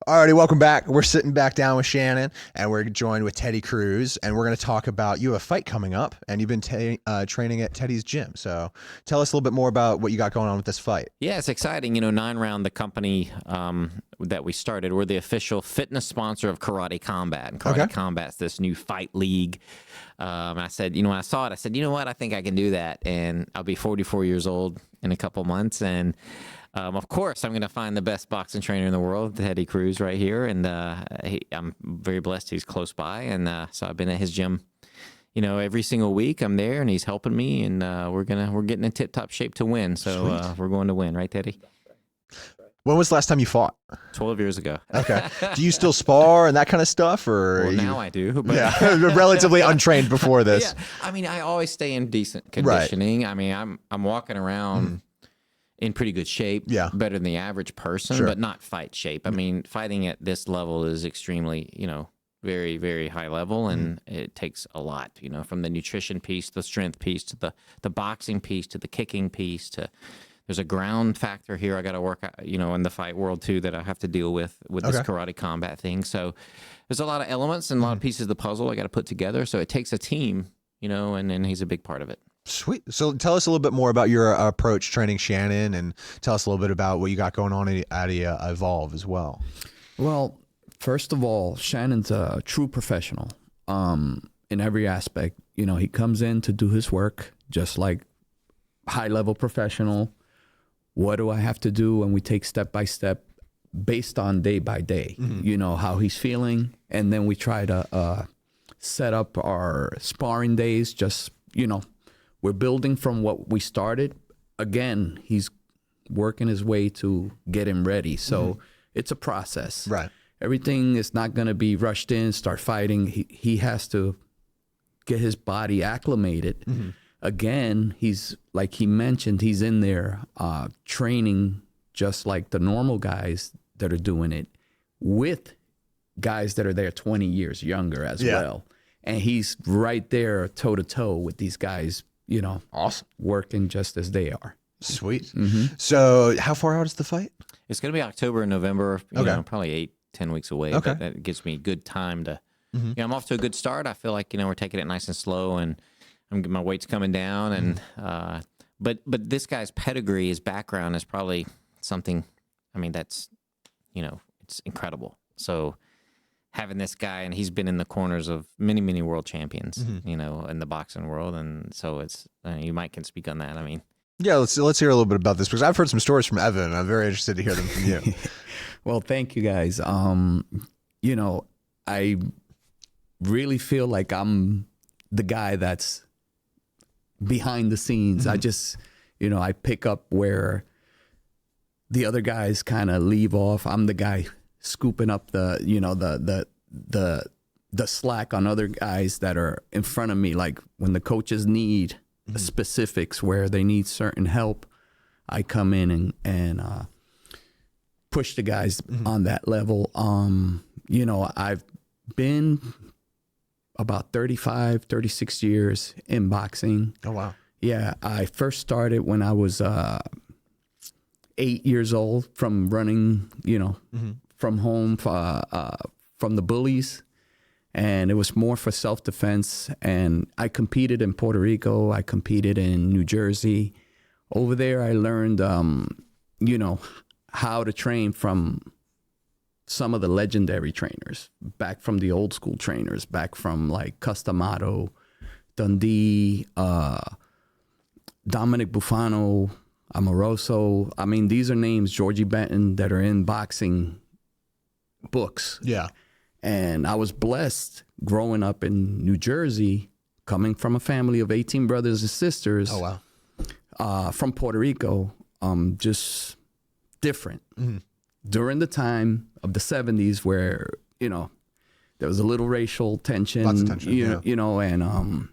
Alrighty, welcome back. We're sitting back down with Shannon, and we're joined with Teddy Cruz, and we're going to talk about you have a fight coming up, and you've been training at Teddy's gym. So tell us a little bit more about what you got going on with this fight. Yeah, it's exciting. 9Round, the company that we started, we're the official fitness sponsor of Karate Combat. And Karate Combat's this new fight league. And I said, when I saw it, I said, you know what? I think I can do that. And I'll be 44 years old in a couple months. And of course, I'm going to find the best boxing trainer in the world, Teddy Cruz, right here. And I'm very blessed he's close by. And so I've been at his gym, every single week. I'm there, and he's helping me. And we're getting in tip-top shape to win. So we're going to win, right, Teddy? When was the last time you fought? 12 years ago. Okay. Do you still spar and that kind of stuff? Or now I do. But yeah, relatively untrained before this. Yeah. I always stay in decent conditioning. Right. I'm walking around in pretty good shape, better than the average person, but not fight shape. Fighting at this level is extremely, very, very high level, and it takes a lot, from the nutrition piece, the strength piece, to the boxing piece, to the kicking piece, to there's a ground factor here I got to work out, in the fight world too, that I have to deal with this Karate Combat thing. So there's a lot of elements and a lot of pieces of the puzzle I got to put together. So it takes a team, and he's a big part of it. Sweet. So tell us a little bit more about your approach training Shannon, and tell us a little bit about what you got going on at Evolve as well. Well, first of all, Shannon's a true professional in every aspect. He comes in to do his work just like high-level professional. What do I have to do? And we take step by step based on day by day, how he's feeling. And then we try to set up our sparring days. Just, we're building from what we started. Again, he's working his way to get him ready. So it's a process. Right. Everything is not going to be rushed in, start fighting. He has to get his body acclimated. Again, he's, like he mentioned, he's in there training just like the normal guys that are doing it, with guys that are there 20 years younger as well. And he's right there toe-to-toe with these guys, awesome, working just as they are. Sweet. So how far out is the fight? It's going to be October and November, probably 8-10 weeks away. Okay. But that gives me good time to, I'm off to a good start. I feel like, we're taking it nice and slow, and my weight's coming down, and but this guy's pedigree, his background is probably something. That's it's incredible. So having this guy, and he's been in the corners of many world champions, in the boxing world, and so it's you Mike can speak on that. Yeah, let's hear a little bit about this, because I've heard some stories from Evan, and I'm very interested to hear them from you. Well, thank you guys. I really feel like I'm the guy that's behind the scenes. I just, I pick up where the other guys kind of leave off. I'm the guy scooping up the slack on other guys that are in front of me. Like when the coaches need specifics where they need certain help, I come in and push the guys on that level. I've been about 35, 36 years in boxing. Oh, wow. Yeah, I first started when I was 8 years old, from running, from home, from the bullies. And it was more for self-defense. And I competed in Puerto Rico. I competed in New Jersey. Over there, I learned, how to train from some of the legendary trainers, back from the old school trainers, back from like Custamato, Dundee, Dominic Buffano, Amoroso. These are names, Georgie Benton, that are in boxing books. Yeah. And I was blessed growing up in New Jersey, coming from a family of 18 brothers and sisters. Oh, wow. From Puerto Rico, just different. During the time of the 70s where, there was a little racial tension. Lots of tension, and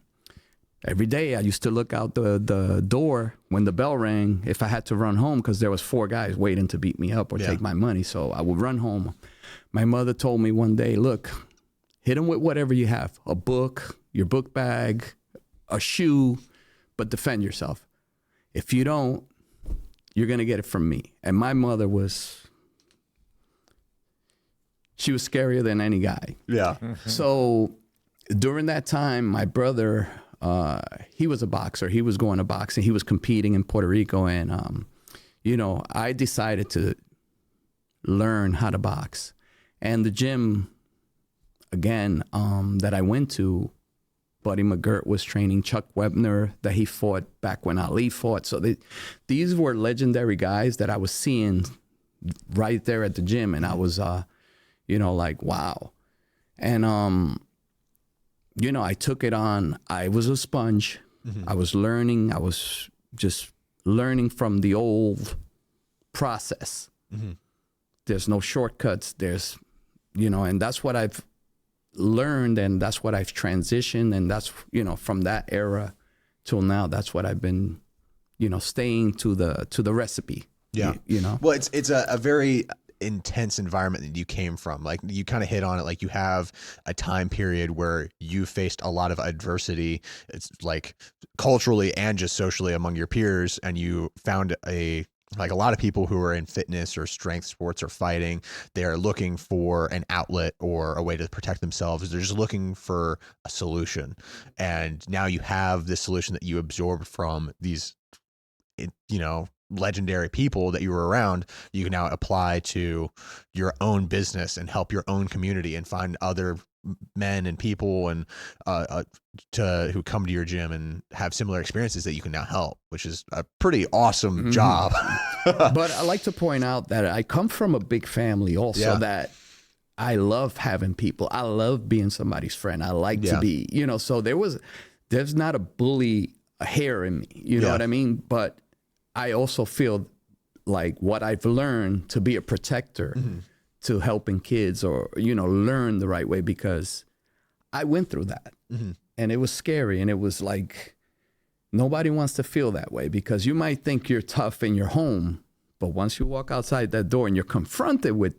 every day I used to look out the door when the bell rang, if I had to run home, because there was 4 guys waiting to beat me up or take my money. So I would run home. My mother told me one day, look, hit them with whatever you have, a book, your book bag, a shoe, but defend yourself. If you don't, you're going to get it from me. And my mother was she was scarier than any guy. Yeah. So during that time, my brother, he was a boxer. He was going to boxing. He was competing in Puerto Rico. And, you know, I decided to learn how to box. And the gym, again, that I went to, Buddy McGirt was training Chuck Webner that he fought back when Ali fought. So these were legendary guys that I was seeing right there at the gym. And I was, you know, like, wow. And, you know, I took it on. I was a sponge. Mm-hmm. I was learning. I was just learning from the old process. Mm-hmm. There's no shortcuts. There's, you know, and that's what I've learned, and that's what I've transitioned, and that's, you know, from that era till now, that's what I've been, you know, staying to the recipe. Yeah. You know, well, it's a very intense environment that you came from. Like, you kind of hit on it. Like, you have a time period where you faced a lot of adversity. It's like culturally and just socially among your peers, and you found like a lot of people who are in fitness or strength sports or fighting, they're looking for an outlet or a way to protect themselves. They're just looking for a solution. And now you have this solution that you absorbed from these, you know, legendary people that you were around. You can now apply to your own business and help your own community and find other men and people and who come to your gym and have similar experiences that you can now help, which is a pretty awesome job. But I like to point out that I come from a big family also, that I love having people. I love being somebody's friend. I like to be, you know, so there's not a bully hair in me, you know what I mean? But I also feel like what I've learned to be a protector to helping kids, or, you know, learn the right way, because I went through that and it was scary. And it was like, nobody wants to feel that way, because you might think you're tough in your home, but once you walk outside that door and you're confronted with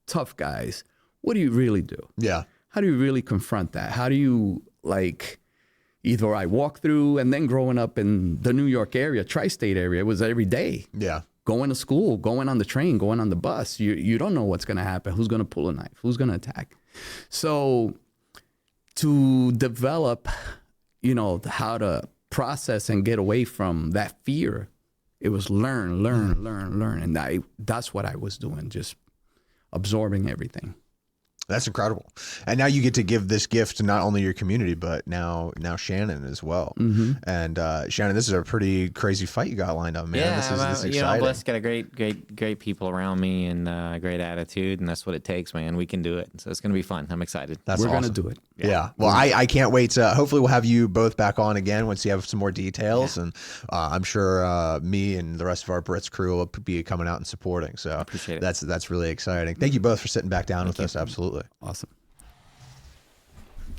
tough guys, what do you really do? Yeah. How do you really confront that? How do you, like, either I walk through, and then growing up in the New York area, tri-state area, it was every day. Yeah. Going to school, going on the train, going on the bus. You don't know what's going to happen. Who's going to pull a knife? Who's going to attack? So to develop, you know, how to process and get away from that fear, it was learn. And that's what I was doing, just absorbing everything. That's incredible. And now you get to give this gift to not only your community, but now Shannon as well. And Shannon, this is a pretty crazy fight you got lined up, man. Yeah, this is exciting. You know, I'm blessed, got a great people around me, and great attitude, and that's what it takes, man. We can do it. So it's going to be fun. I'm excited. We're going to do it. Yeah. Well, I can't wait to, hopefully we'll have you both back on again once you have some more details. And I'm sure me and the rest of our Brits crew will be coming out and supporting. So appreciate it. That's really exciting. Thank you both for sitting back down with us. Absolutely. Awesome.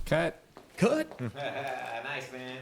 Cut. Nice, man.